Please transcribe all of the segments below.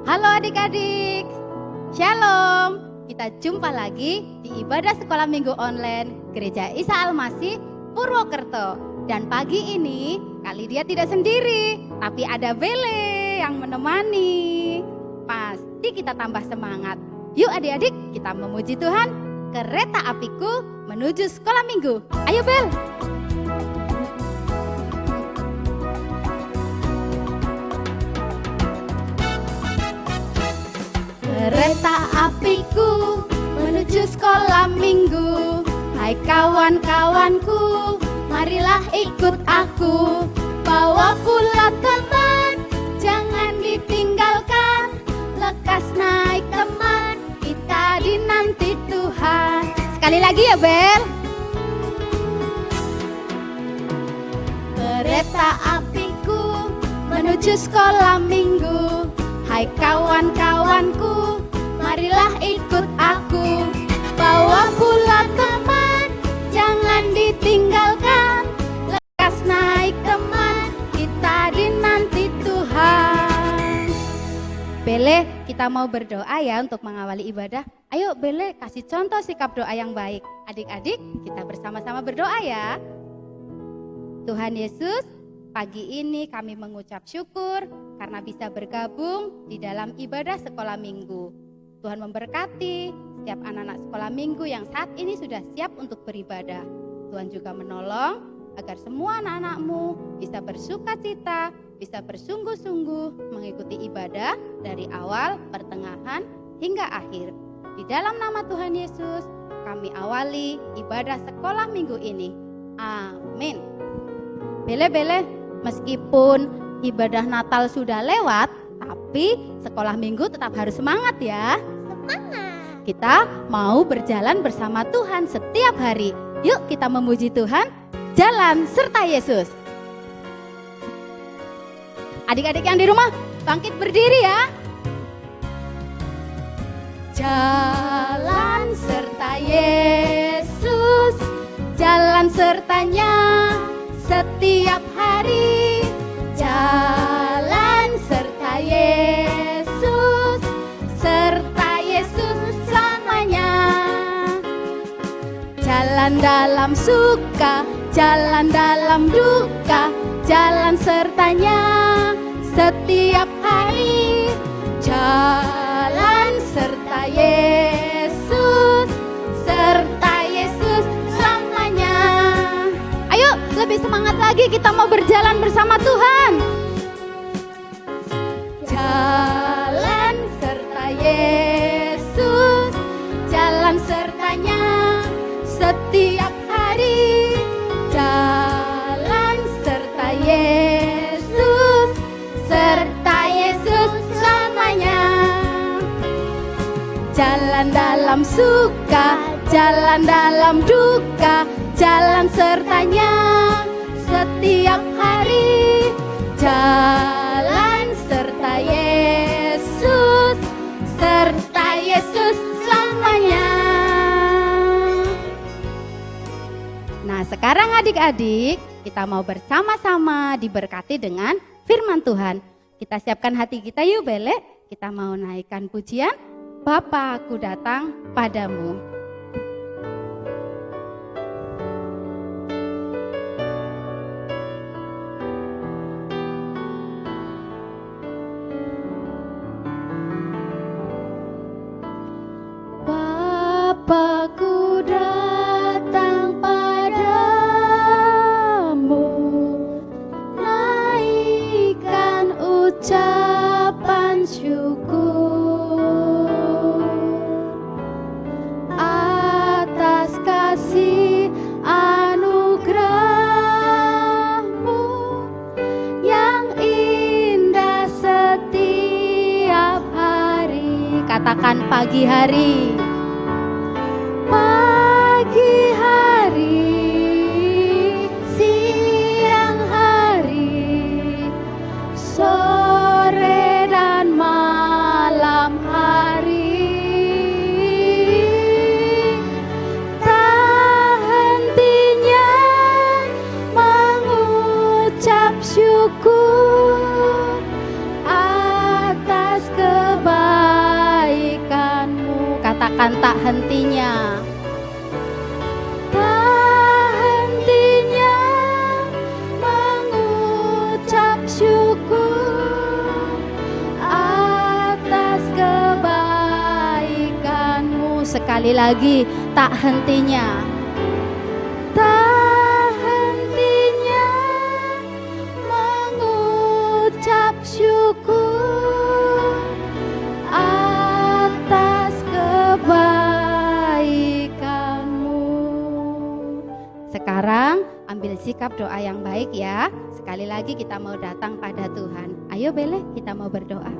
Halo adik-adik, Shalom. Kita jumpa lagi di ibadah sekolah minggu online Gereja Isa Al-Masih Purwokerto. Dan pagi ini kali dia tidak sendiri, tapi ada Bele yang menemani. Pasti kita tambah semangat. Yuk adik-adik, kita memuji Tuhan. Kereta apiku menuju sekolah minggu. Ayo Bel. Kereta apiku menuju sekolah minggu. Hai kawan-kawanku, marilah ikut aku. Bawa pula teman, jangan ditinggalkan. Lekas naik teman, kita dinanti Tuhan. Sekali lagi ya Bel. Kereta apiku menuju sekolah minggu. Hai kawan-kawanku, marilah ikut aku. Bawa pula teman, jangan ditinggalkan. Lekas naik teman, kita dinanti Tuhan. Bele, kita mau berdoa ya untuk mengawali ibadah. Ayo Bele, kasih contoh sikap doa yang baik. Adik-adik, kita bersama-sama berdoa ya. Tuhan Yesus, pagi ini kami mengucap syukur karena bisa bergabung di dalam ibadah sekolah minggu. Tuhan memberkati setiap anak-anak sekolah minggu yang saat ini sudah siap untuk beribadah. Tuhan juga menolong agar semua anak-anak-Mu bisa bersukacita, bisa bersungguh-sungguh mengikuti ibadah dari awal, pertengahan, hingga akhir. Di dalam nama Tuhan Yesus, kami awali ibadah sekolah minggu ini. Amin. Bele-bele, meskipun ibadah Natal sudah lewat, tapi sekolah minggu tetap harus semangat ya. Semangat. Kita mau berjalan bersama Tuhan setiap hari. Yuk kita memuji Tuhan, jalan serta Yesus. Adik-adik yang di rumah, bangkit berdiri ya. Jalan serta Yesus, jalan sertanya setiap hari. Jalan serta Yesus, serta Yesus selamanya. Jalan dalam suka, jalan dalam duka, jalan sertanya setiap hari. Jalan serta Yesus, serta Yesus selamanya. Ayo lebih semangat lagi, kita mau berjalan bersama Tuhan. Jalan serta Yesus, jalan sertanya setiap hari. Jalan serta Yesus, serta Yesus selamanya. Jalan dalam suka, jalan dalam duka, jalan sertanya setiap hari. Jalan serta Yesus, serta Yesus selamanya. Nah sekarang adik-adik, kita mau bersama-sama diberkati dengan firman Tuhan. Kita siapkan hati kita yuk Bele, kita mau naikkan pujian. Bapa, aku datang padamu. Bapa-Ku datang padamu, naikkan ucapan syukur atas kasih anugerah-Mu yang indah setiap hari. Katakan pagi hari. Pagi hari, siang hari, sore dan malam hari, tak hentinya mengucap syukur atas kebaikan akan tak hentinya. Tak hentinya mengucap syukur atas kebaikanmu. Sekali lagi, tak hentinya. Tak hentinya mengucap syukur atas kebaikanmu. Sekarang ambil sikap doa yang baik ya. Sekali lagi kita mau datang pada Tuhan. Ayo Bele, kita mau berdoa.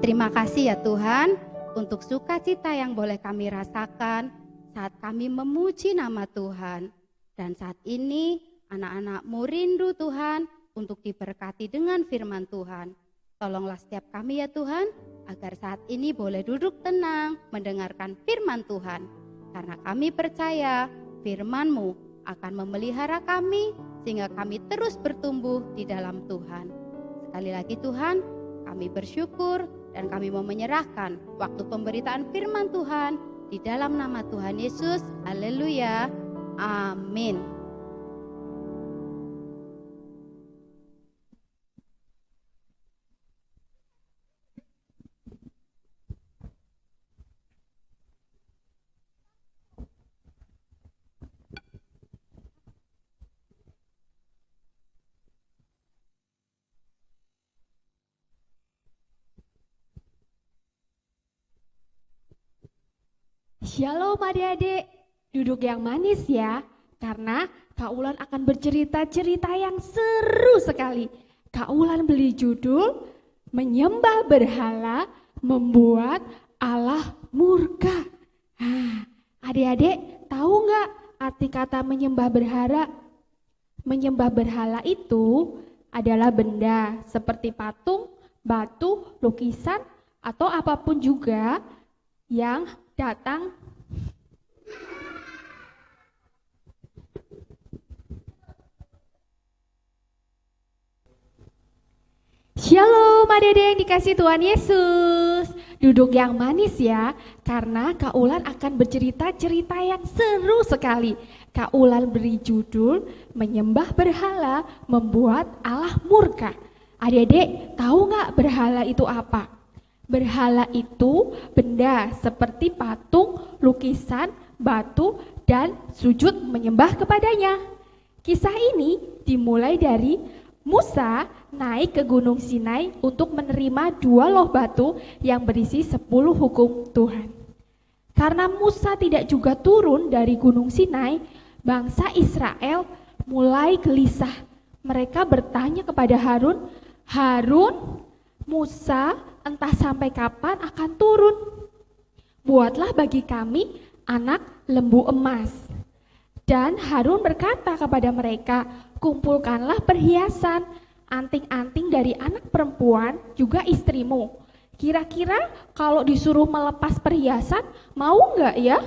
Terima kasih ya Tuhan untuk sukacita yang boleh kami rasakan saat kami memuji nama Tuhan. Dan saat ini anak-anak-Mu rindu Tuhan untuk diberkati dengan firman Tuhan. Tolonglah setiap kami ya Tuhan, agar saat ini boleh duduk tenang mendengarkan firman Tuhan. Karena kami percaya firman-Mu akan memelihara kami sehingga kami terus bertumbuh di dalam Tuhan. Sekali lagi Tuhan, kami bersyukur dan kami mau menyerahkan waktu pemberitaan firman Tuhan di dalam nama Tuhan Yesus. Haleluya. Amin. Shalom adik-adik, duduk yang manis ya, karena Kak Ulan akan bercerita-cerita yang seru sekali. Kak Ulan beri judul, Menyembah Berhala Membuat Allah Murka. Adik-adik tahu nggak arti kata menyembah berhala? Menyembah berhala itu adalah benda seperti patung, batu, lukisan, atau apapun juga yang datang Shalom adik-adik yang dikasih Tuhan Yesus. Duduk yang manis ya, karena Kak Ulan akan bercerita-cerita yang seru sekali. Kak Ulan beri judul Menyembah Berhala Membuat Allah Murka. Adik-adik tahu nggak berhala itu apa? Berhala itu benda seperti patung, lukisan, batu, dan sujud menyembah kepadanya. Kisah ini dimulai dari Musa naik ke Gunung Sinai untuk menerima 2 loh batu yang berisi 10 hukum Tuhan. Karena Musa tidak juga turun dari Gunung Sinai, bangsa Israel mulai gelisah. Mereka bertanya kepada Harun, "Harun, Musa entah sampai kapan akan turun. Buatlah bagi kami anak lembu emas." Dan Harun berkata kepada mereka, "Kumpulkanlah perhiasan, anting-anting dari anak perempuan juga istrimu. Kira-kira kalau disuruh melepas perhiasan, mau nggak ya?"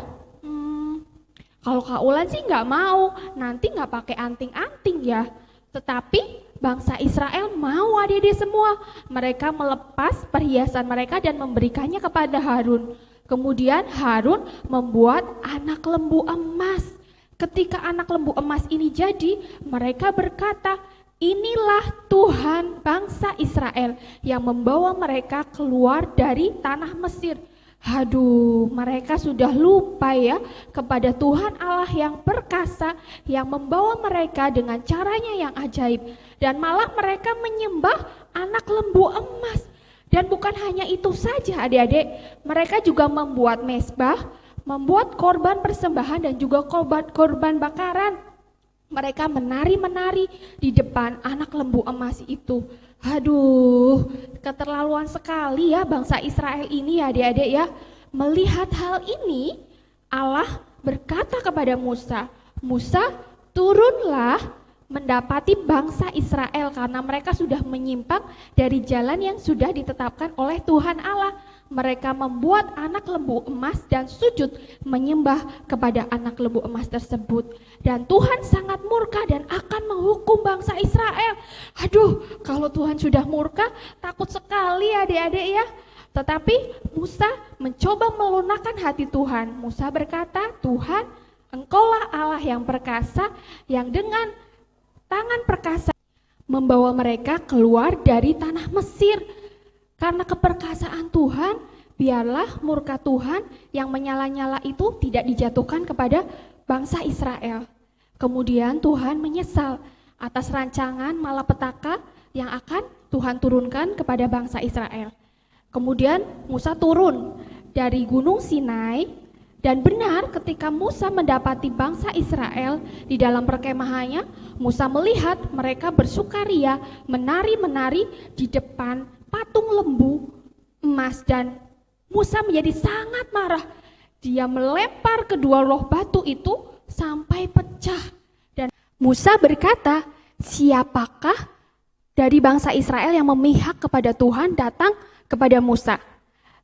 Kalau Kak Ulan sih nggak mau, nanti nggak pakai anting-anting ya. Tetapi bangsa Israel mau adik-adik semua. Mereka melepas perhiasan mereka dan memberikannya kepada Harun. Kemudian Harun membuat anak lembu emas. Ketika anak lembu emas ini jadi, mereka berkata, "Inilah Tuhan bangsa Israel yang membawa mereka keluar dari tanah Mesir." Aduh, mereka sudah lupa ya kepada Tuhan Allah yang perkasa yang membawa mereka dengan caranya yang ajaib. Dan malah mereka menyembah anak lembu emas. Dan bukan hanya itu saja adik-adik, mereka juga membuat mezbah, membuat korban persembahan dan juga korban bakaran. Mereka menari-menari di depan anak lembu emas itu. Aduh, keterlaluan sekali ya bangsa Israel ini ya adik-adik ya. Melihat hal ini, Allah berkata kepada Musa, "Musa, turunlah mendapati bangsa Israel karena mereka sudah menyimpang dari jalan yang sudah ditetapkan oleh Tuhan Allah. Mereka membuat anak lembu emas dan sujud menyembah kepada anak lembu emas tersebut. Dan Tuhan sangat murka dan akan menghukum bangsa Israel." Aduh, kalau Tuhan sudah murka, takut sekali adik-adik ya. Tetapi Musa mencoba melunakkan hati Tuhan. Musa berkata, Tuhan, Engkaulah Allah yang perkasa, yang dengan tangan perkasa membawa mereka keluar dari tanah Mesir. Karena keperkasaan Tuhan, biarlah murka Tuhan yang menyala-nyala itu tidak dijatuhkan kepada bangsa Israel. Kemudian Tuhan menyesal atas rancangan malapetaka yang akan Tuhan turunkan kepada bangsa Israel. Kemudian Musa turun dari Gunung Sinai, dan benar ketika Musa mendapati bangsa Israel di dalam perkemahannya, Musa melihat mereka bersukaria, menari-menari di depan patung lembu emas, dan Musa menjadi sangat marah. Dia melempar kedua loh batu itu sampai pecah. Dan Musa berkata, siapakah dari bangsa Israel yang memihak kepada Tuhan datang kepada Musa?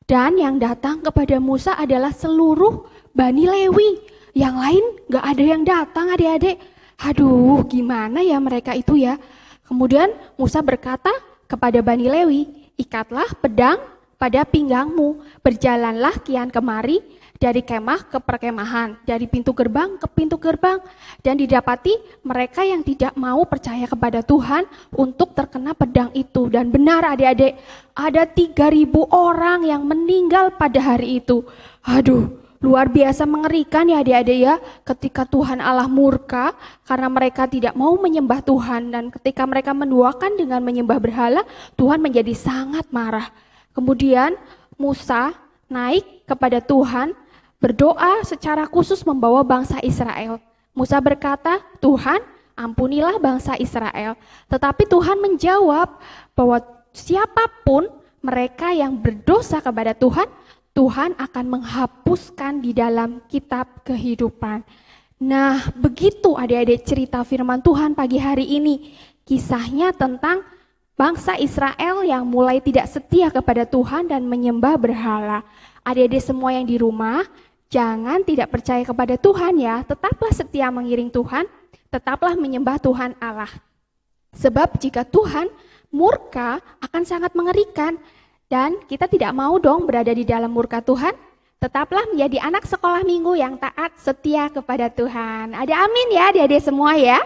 Dan yang datang kepada Musa adalah seluruh Bani Lewi. Yang lain gak ada yang datang, adik-adik. Aduh, gimana ya mereka itu ya. Kemudian Musa berkata kepada Bani Lewi, ikatlah pedang pada pinggangmu, berjalanlah kian kemari dari kemah ke perkemahan, dari pintu gerbang ke pintu gerbang. Dan didapati mereka yang tidak mau percaya kepada Tuhan untuk terkena pedang itu. Dan benar adik-adik, ada 3.000 orang yang meninggal pada hari itu. Aduh, luar biasa mengerikan ya adik-adik ya, ketika Tuhan Allah murka karena mereka tidak mau menyembah Tuhan. Dan ketika mereka menduakan dengan menyembah berhala, Tuhan menjadi sangat marah. Kemudian Musa naik kepada Tuhan, berdoa secara khusus membawa bangsa Israel. Musa berkata, Tuhan, ampunilah bangsa Israel. Tetapi Tuhan menjawab bahwa siapapun mereka yang berdosa kepada Tuhan, Tuhan akan menghapuskan di dalam kitab kehidupan. Nah, begitu adik-adik cerita firman Tuhan pagi hari ini. Kisahnya tentang bangsa Israel yang mulai tidak setia kepada Tuhan dan menyembah berhala. Adik-adik semua yang di rumah, jangan tidak percaya kepada Tuhan ya, tetaplah setia mengiring Tuhan, tetaplah menyembah Tuhan Allah. Sebab jika Tuhan murka akan sangat mengerikan, dan kita tidak mau dong berada di dalam murka Tuhan. Tetaplah menjadi anak sekolah minggu yang taat setia kepada Tuhan. Ada amin ya adik-adik semua ya.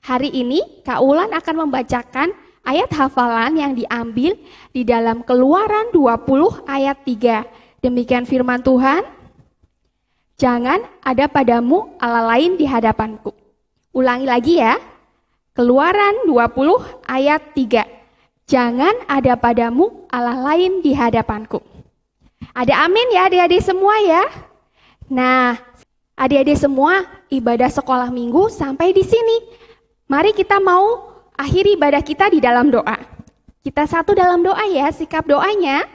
Hari ini Kak Ulan akan membacakan ayat hafalan yang diambil di dalam Keluaran 20 ayat 3. Demikian firman Tuhan. Jangan ada padamu Allah lain di hadapanku. Ulangi lagi ya. Keluaran 20 ayat 3. Jangan ada padamu Allah lain di hadapanku. Ada amin ya adik-adik semua ya. Nah, adik-adik semua ibadah sekolah minggu sampai di sini. Mari kita mau akhiri ibadah kita di dalam doa. Kita satu dalam doa ya, sikap doanya.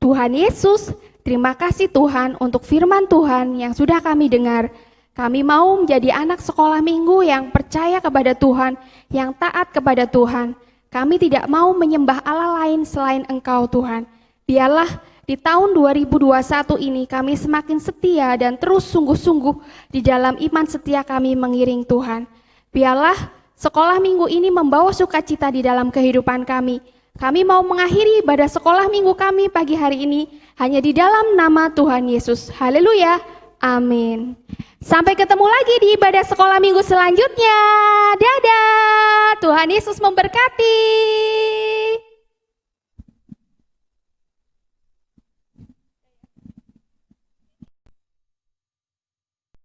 Tuhan Yesus, terima kasih Tuhan untuk firman Tuhan yang sudah kami dengar. Kami mau menjadi anak sekolah minggu yang percaya kepada Tuhan, yang taat kepada Tuhan. Kami tidak mau menyembah Allah lain selain Engkau Tuhan. Biarlah di tahun 2021 ini kami semakin setia dan terus sungguh-sungguh di dalam iman setia kami mengiring Tuhan. Biarlah sekolah minggu ini membawa sukacita di dalam kehidupan kami. Kami mau mengakhiri ibadah sekolah minggu kami pagi hari ini hanya di dalam nama Tuhan Yesus. Haleluya. Amin. Sampai ketemu lagi di ibadah sekolah minggu selanjutnya. Dadah. Tuhan Yesus memberkati.